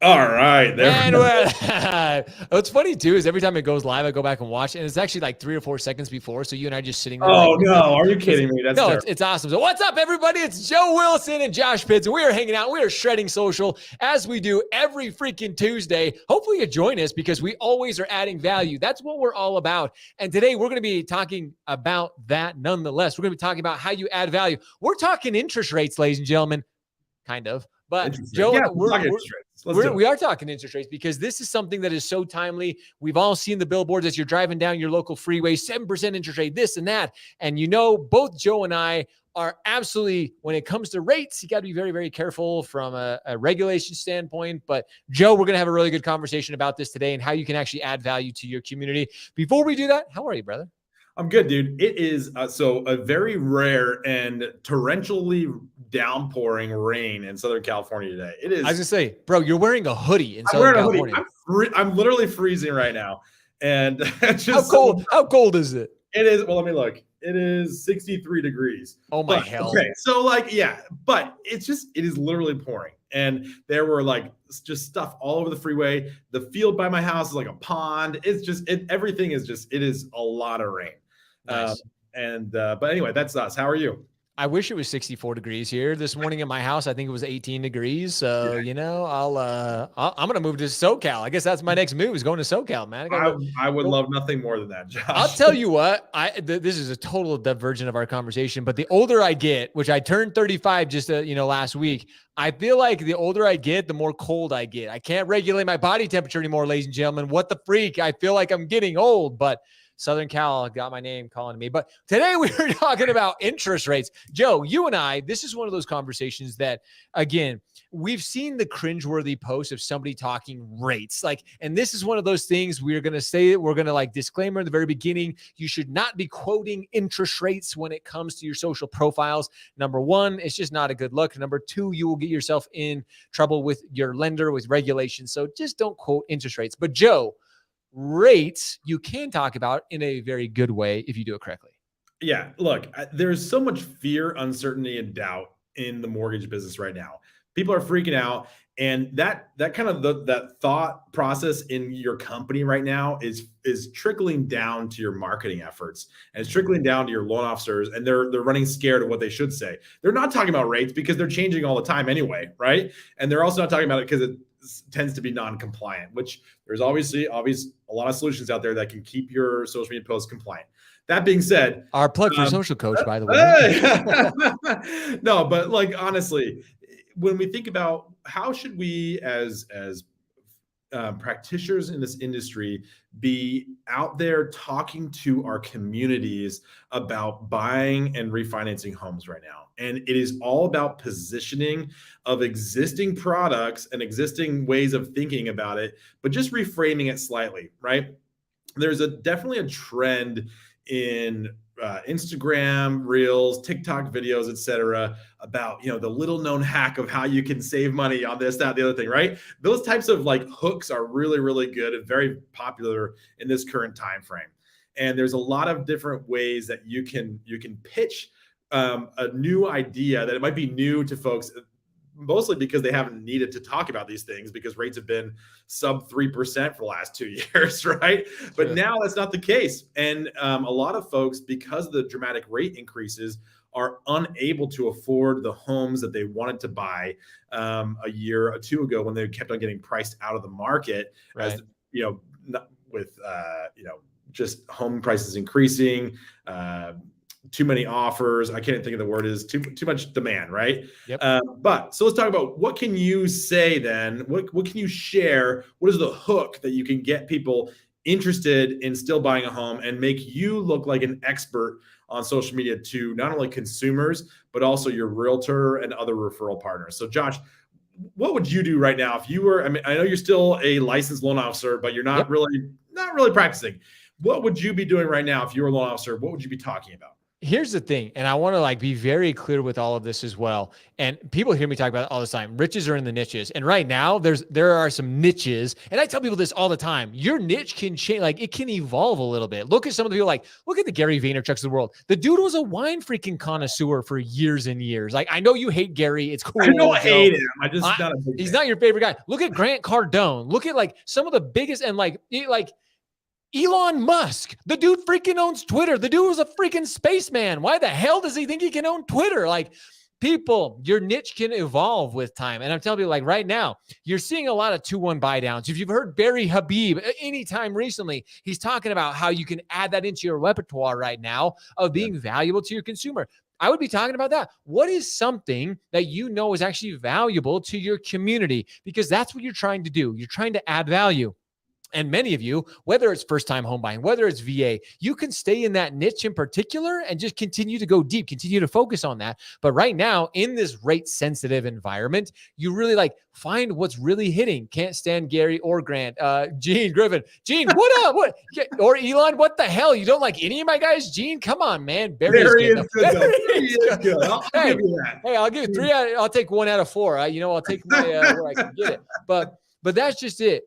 All right, there And we go. what's funny too is every time it goes live, I go back and watch, and it's actually like 3 or 4 seconds before. So you and I just sitting there like, Oh no, are you kidding me? That's no, terrible. it's awesome. So what's up, everybody? It's Joe Wilson and Josh Pitts, and we are hanging out. We are shredding social as we do every freaking Tuesday. Hopefully you join us because we always are adding value. That's what we're all about. And today we're going to be talking about that nonetheless. We're going to be talking about how you add value. We're talking interest rates, ladies and gentlemen, kind of. But Interesting. Joe, Yeah, we're talking interest rates. Let's do it. we are talking interest rates because this is something that is so timely. We've all seen the billboards as you're driving down your local freeway, 7% interest rate, this and that. And you know, both Joe and I are absolutely, when it comes to rates, you got to be very, very careful from a regulation standpoint. But Joe, we're going to have a really good conversation about this today and how you can actually add value to your community. Before we do that, how are you, brother? I'm good, dude. It is so a very rare and torrentially downpouring rain in Southern California today. It is. I was gonna say, bro, you're wearing a hoodie in I'm Southern wearing a hoodie. California. I'm literally freezing right now, and just how cold? How cold is it? It is. Well, let me look. It is 63 degrees. Oh my hell. Okay, so like, yeah, but it is literally pouring. And there were like just stuff all over the freeway. The field by my house is like a pond. It's just, everything is just, it is a lot of rain. Nice. But anyway, that's us. How are you? I wish it was 64 degrees here this morning in my house. I think it was 18 degrees. So, you know, I'm going to move to SoCal. I guess that's my next move is going to SoCal, man. I would love nothing more than that, Josh. I'll tell you what, this is a total diversion of our conversation, but the older I get, which I turned 35 just, last week, I feel like the older I get, the more cold I get. I can't regulate my body temperature anymore, ladies and gentlemen. What the freak? I feel like I'm getting old, but Southern Cal got my name calling me. But today we were talking about interest rates. Joe, you and I, this is one of those conversations that, again, we've seen the cringeworthy post of somebody talking rates. And this is one of those things we're going to say that we're going to disclaimer in the very beginning. You should not be quoting interest rates when it comes to your social profiles. Number one, it's just not a good look. Number two, you will get yourself in trouble with your lender, with regulations. So just don't quote interest rates. But Joe, rates you can talk about in a very good way if you do it correctly. Yeah, look, there's so much fear, uncertainty, and doubt in the mortgage business right now. People are freaking out, and that kind of that thought process in your company right now is trickling down to your marketing efforts, and it's trickling down to your loan officers, and they're running scared of what they should say. They're not talking about rates because they're changing all the time anyway, right? And they're also not talking about it because it tends to be non-compliant, which there's obviously a lot of solutions out there that can keep your social media posts compliant. That being said, our plug for social coach, by the way. No, but honestly, when we think about how should we as practitioners in this industry be out there talking to our communities about buying and refinancing homes right now. And it is all about positioning of existing products and existing ways of thinking about it, but just reframing it slightly, right? There's definitely a trend in Instagram reels, TikTok videos, etc., about the little known hack of how you can save money on this, that, the other thing, right? Those types of hooks are really, really good and very popular in this current time frame. And there's a lot of different ways that you can pitch a new idea that it might be new to folks, mostly because they haven't needed to talk about these things because rates have been sub 3% for the last 2 years, right? Sure. But now that's not the case. And a lot of folks, because of the dramatic rate increases, are unable to afford the homes that they wanted to buy a year or two ago when they kept on getting priced out of the market, right. As with just home prices increasing, too many offers. I can't think of the word, is too much demand, right? Yep. But so let's talk about what can you say then? What can you share? What is the hook that you can get people interested in still buying a home and make you look like an expert on social media to not only consumers, but also your realtor and other referral partners? So Josh, what would you do right now if you were, I know you're still a licensed loan officer, but you're not really practicing. What would you be doing right now if you were a loan officer? What would you be talking about? Here's the thing, and I want to be very clear with all of this as well. And people hear me talk about it all the time. Riches are in the niches. And right now there are some niches. And I tell people this all the time. Your niche can change, it can evolve a little bit. Look at some of the people look at the Gary Vaynerchuks of the world. The dude was a wine freaking connoisseur for years and years. I know you hate Gary. It's cool. I don't hate him. He's not your favorite guy. Look at Grant Cardone. Look at some of the biggest and Elon Musk, the dude freaking owns Twitter. The dude was a freaking spaceman. Why the hell does he think he can own Twitter? People, your niche can evolve with time. And I'm telling you, right now, you're seeing a lot of 2-1 buy downs. If you've heard Barry Habib anytime recently, he's talking about how you can add that into your repertoire right now of being valuable to your consumer. I would be talking about that. What is something that is actually valuable to your community? Because that's what you're trying to do. You're trying to add value. And many of you, whether it's first-time home buying, whether it's VA, you can stay in that niche in particular and just continue to go deep, continue to focus on that. But right now, in this rate-sensitive environment, you really find what's really hitting. Can't stand Gary or Grant. Gene Griffin. Gene, what up? What? Or Elon, what the hell? You don't like any of my guys? Gene, come on, man. Barry is good. He is good. I'll give you that. Hey, I'll give you 3 I'll take 1 out of 4. I'll take my where I can get it. But that's just it.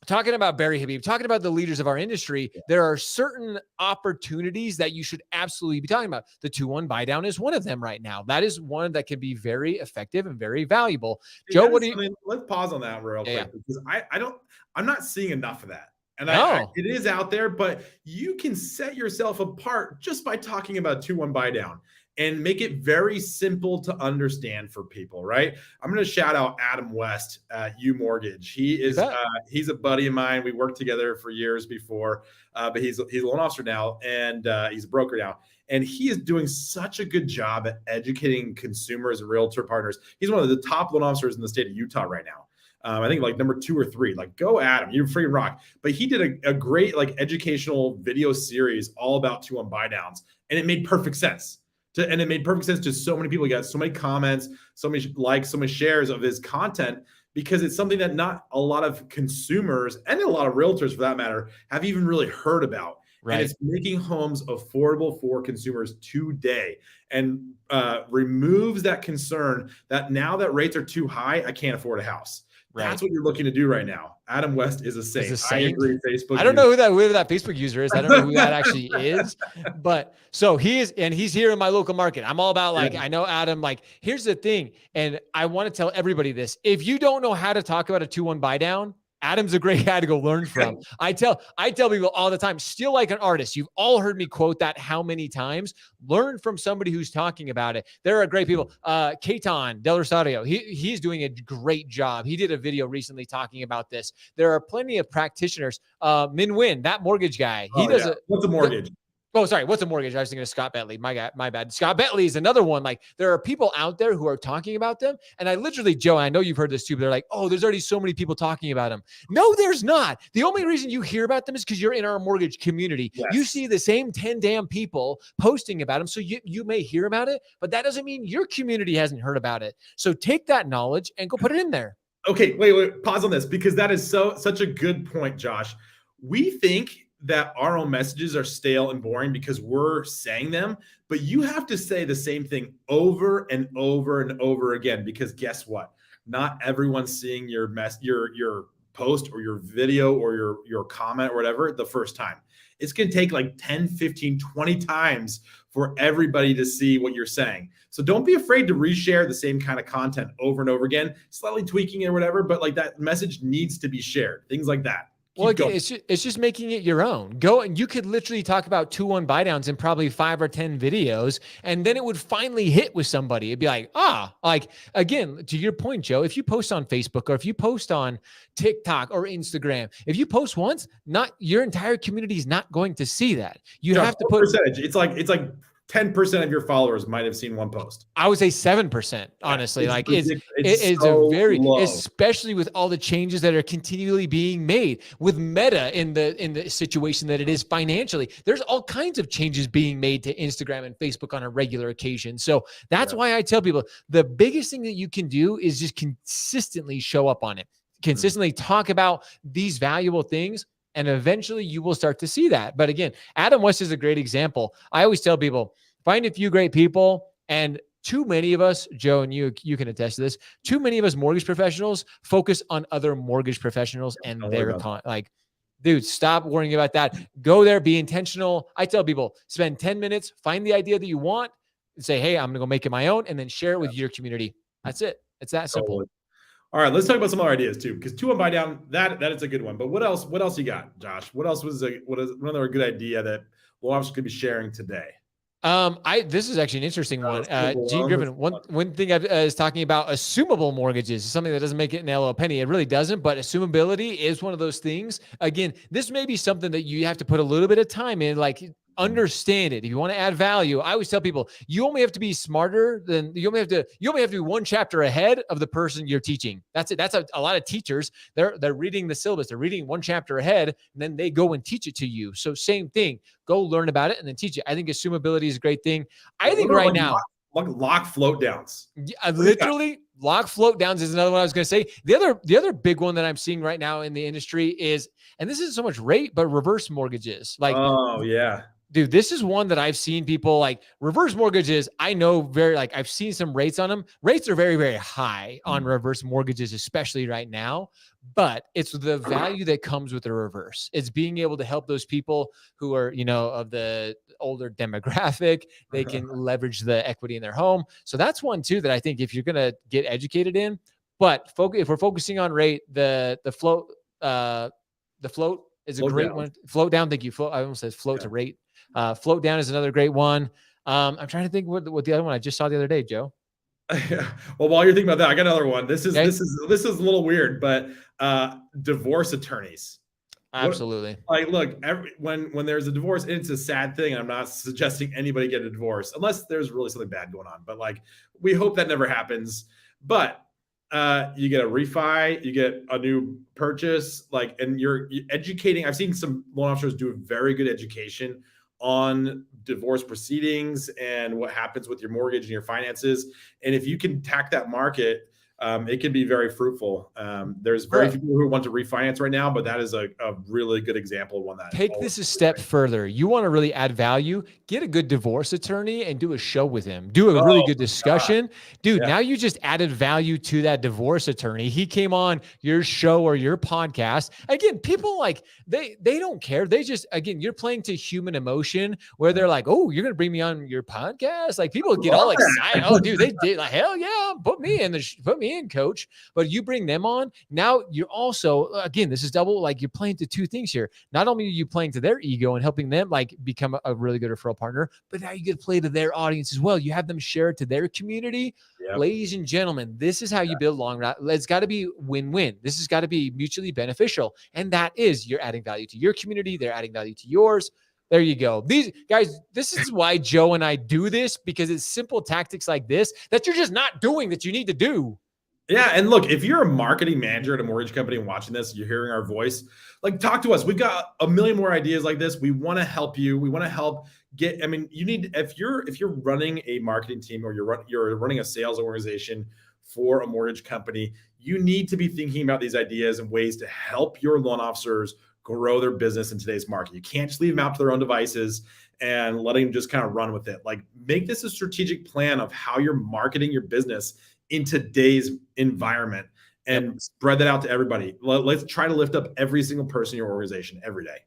Talking about Barry Habib, talking about the leaders of our industry, there are certain opportunities that you should absolutely be talking about. The 2-1 buy down is one of them right now. That is one that can be very effective and very valuable. Joe, what do you? Let's pause on that real quick because I'm not seeing enough of that. And it is out there, but you can set yourself apart just by talking about 2-1 buy down and make it very simple to understand for people, right? I'm going to shout out Adam West at U Mortgage. He is he's a buddy of mine. We worked together for years before, but he's a loan officer now, and he's a broker now. And he is doing such a good job at educating consumers and realtor partners. He's one of the top loan officers in the state of Utah right now. I think number 2 or 3. Go at him. You're freaking rock. But he did a great educational video series all about 2-1 buy downs, and it made perfect sense. And it made perfect sense to so many people. He got so many comments, so many likes, so many shares of his content because it's something that not a lot of consumers and a lot of realtors, for that matter, have even really heard about. Right. And it's making homes affordable for consumers today and removes that concern that now that rates are too high, I can't afford a house. Right. That's what you're looking to do right now. Adam West is a saint. I agree. Facebook. I don't know who that Facebook user is. I don't know who that actually is. But so he's here in my local market. I'm all about I know Adam. Here's the thing, and I want to tell everybody this: if you don't know how to talk about a 2-1 buy down, Adam's a great guy to go learn from. I tell people all the time, steal like an artist. You've all heard me quote that how many times? Learn from somebody who's talking about it. There are great people. Keaton Del Rosario, he's doing a great job. He did a video recently talking about this. There are plenty of practitioners. Min Win, that mortgage guy. What's a mortgage? Oh, sorry. What's a mortgage? I was thinking of Scott Bentley. My bad. Scott Bentley is another one. There are people out there who are talking about them. And I literally, Joe, I know you've heard this too, but they're oh, there's already so many people talking about them. No, there's not. The only reason you hear about them is because you're in our mortgage community. Yes. You see the same 10 damn people posting about them. So you may hear about it, but that doesn't mean your community hasn't heard about it. So take that knowledge and go put it in there. Okay, wait, pause on this because that is such a good point, Josh. We think that our own messages are stale and boring because we're saying them, but you have to say the same thing over and over and over again, because guess what? Not everyone's seeing your post or your video or your comment or whatever the first time. It's going to take 10, 15, 20 times for everybody to see what you're saying. So don't be afraid to reshare the same kind of content over and over again, slightly tweaking it or whatever, but that message needs to be shared, things like that. Well, again, it's just making it your own. Go and you could literally talk about 2-1 buy downs in probably 5 or 10 videos, and then it would finally hit with somebody. It'd be again, to your point, Joe, if you post on Facebook or if you post on TikTok or Instagram, if you post once, not your entire community is not going to see that. You have to put percentage. It's like 10% of your followers might have seen one post. I would say 7%, honestly. It's so very low. Especially with all the changes that are continually being made with Meta in the situation that it is financially. There's all kinds of changes being made to Instagram and Facebook on a regular occasion. So that's why I tell people the biggest thing that you can do is just consistently show up on it. Consistently talk about these valuable things. And eventually you will start to see that. But again, Adam West is a great example. I always tell people, Find a few great people. And too many of us, Joe, and you can attest to this, too many of us mortgage professionals focus on other mortgage professionals and their like, dude, stop worrying about that. Go there, be intentional. I tell people, spend 10 minutes, find the idea that you want, and say, hey, I'm going to go make it my own, and then share it with your community. That's it. It's that simple. All right, let's talk about some other ideas too, because 2-1 buy down, that is a good one. But what else? What else you got, Josh? What else was another good idea that loan officers could be sharing today? This is actually an interesting one. Gene Griffin, one thing is talking about assumable mortgages, something that doesn't make it an LO penny. It really doesn't, but assumability is one of those things. Again, this may be something that you have to put a little bit of time in, like understand it. If you want to add value, I always tell people you only have to be smarter than you only have to be one chapter ahead of the person you're teaching. That's it. That's a lot of teachers. They're reading the syllabus. They're reading one chapter ahead, and then they go and teach it to you. So same thing. Go learn about it and then teach it. I think assumability is a great thing. I think right now, lock float downs. Literally, lock float downs is another one I was going to say. The other big one that I'm seeing right now in the industry is, and this isn't so much rate, but reverse mortgages. Like, oh yeah. Dude, this is one that I've seen people like reverse mortgages. I know I've seen some rates on them. Rates are very, very high on reverse mortgages, especially right now, but it's the value that comes with the reverse. It's being able to help those people who are, of the older demographic. They can leverage the equity in their home. So that's one too, that I think if you're going to get educated in, but if we're focusing on rate, the float is a great one. Float down. Thank you. I almost said float to rate. Float down is another great one. I'm trying to think what the other one I just saw the other day, Joe. Well, while you're thinking about that, I got another one. This is a little weird, but divorce attorneys. Absolutely. Look, when there's a divorce, it's a sad thing. I'm not suggesting anybody get a divorce unless there's really something bad going on. But we hope that never happens. But you get a refi, you get a new purchase, and you're educating. I've seen some loan officers do a very good education on divorce proceedings and what happens with your mortgage and your finances. And if you can tack that market, it can be very fruitful. There's very few people who want to refinance right now, but that is a really good example of one that take this a step further. You want to really add value, get a good divorce attorney and do a show with him. Do a really good discussion. Dude, now you just added value to that divorce attorney. He came on your show or your podcast. Again, people they don't care. They just, again, you're playing to human emotion where they're like, oh, you're going to bring me on your podcast? People get all excited. Oh, dude, they did hell yeah, put me in, coach. But you bring them on. Now you're also, again, this is double, you're playing to two things here. Not only are you playing to their ego and helping them become a really good referral partner, but now you get to play to their audience as well. You have them share it to their community. Yep. Ladies and gentlemen, this is how you build long run. It's got to be win-win. This has got to be mutually beneficial. And that is, you're adding value to your community. They're adding value to yours. There you go. These guys, this is why Joe and I do this, because it's simple tactics like this that you're just not doing that you need to do. Yeah. And look, if you're a marketing manager at a mortgage company and watching this, you're hearing our voice, talk to us. We've got a million more ideas like this. We want to help you. We want to help you need, if you're running a marketing team or you're running a sales organization for a mortgage company, you need to be thinking about these ideas and ways to help your loan officers grow their business in today's market. You can't just leave them out to their own devices and letting them just kind of run with it. Make this a strategic plan of how you're marketing your business in today's environment and spread that out to everybody. Let's try to lift up every single person in your organization every day.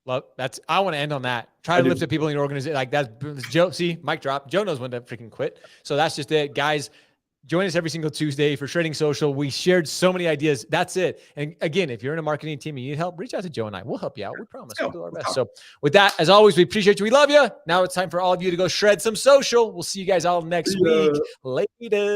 Well, I want to end on that. Try to lift up people in your organization. That's Joe. See, mic drop. Joe knows when to freaking quit. So that's just it, guys. Join us every single Tuesday for Shredding Social. We shared so many ideas. That's it. And again, if you're in a marketing team and you need help, reach out to Joe and I. We'll help you out. We promise. We'll do our best. So with that, as always, we appreciate you. We love you. Now it's time for all of you to go shred some social. We'll see you guys all next week. Later.